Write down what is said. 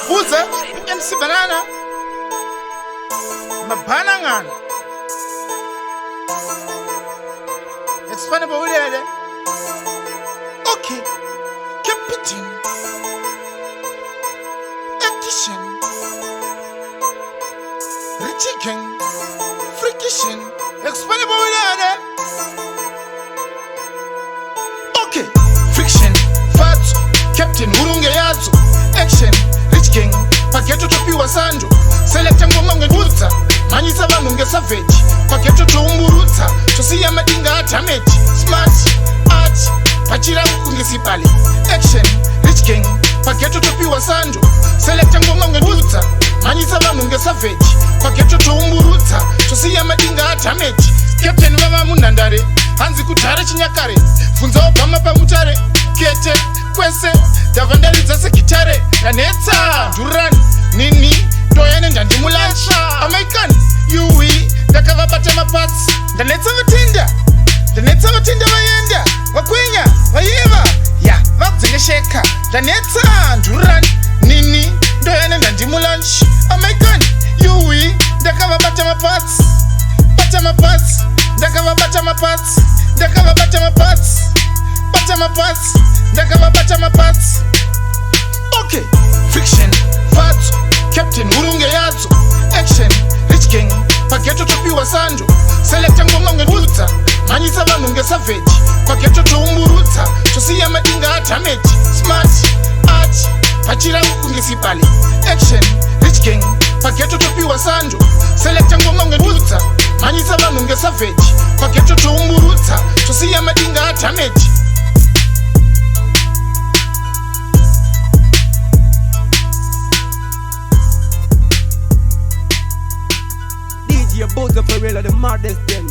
buze MC Banana Mabanangan Expandable Ulele. Okay, Captain Edition Richiken Freakishin Expandable Ulele. Okay, Friction Fats Captain Urunge Yazu Action Rich King Paketo topiwa sanjo Selecta ngoma ngedurza Manyisa vanu nge savage Paketo to umurutsa Chosiya madinga damage Smart Art Pachira kungisipali Action Rich King Paketo topiwa sanjo Selecta ngoma ngedurza Manyisa vanu nge savage Paketo to umurutsa Chosiya madinga damage Captain vava munandare Hanzi kutare chinyakare Funza obama pamutare Kete Kwese Davandaridza sekitare Danetsa Duran Nini Doyane ndandimulasha American Yui Ndakavabata mapatsi Ndanetsa vatinda vayenda Vakwenya Vayeva Ya vakuzengesheka Ndanetsa Duran Nini Doyane ndandimulasha American Yui Ndakavabata mapatsi Bata mapatsi Ndakavabata mapatsi Ndakavabata mapatsi Bata mapatsi Ndakavabata mapatsi Okay Friction Fats Captain Urunge Yazo Action Rich King Paketo topiwa sanjo Selecta ngoma ngedurza Manyisa vanu nge savage Paketo to umurutsa Chosiya madinga damage Smart Art Pachira kungisipali Action Rich King Paketo topiwa sanjo Selecta ngoma ngedurza Manyisa vanu nge savage Paketo to umurutsa Chosiya madinga damage Your boys are for real, the maddest them.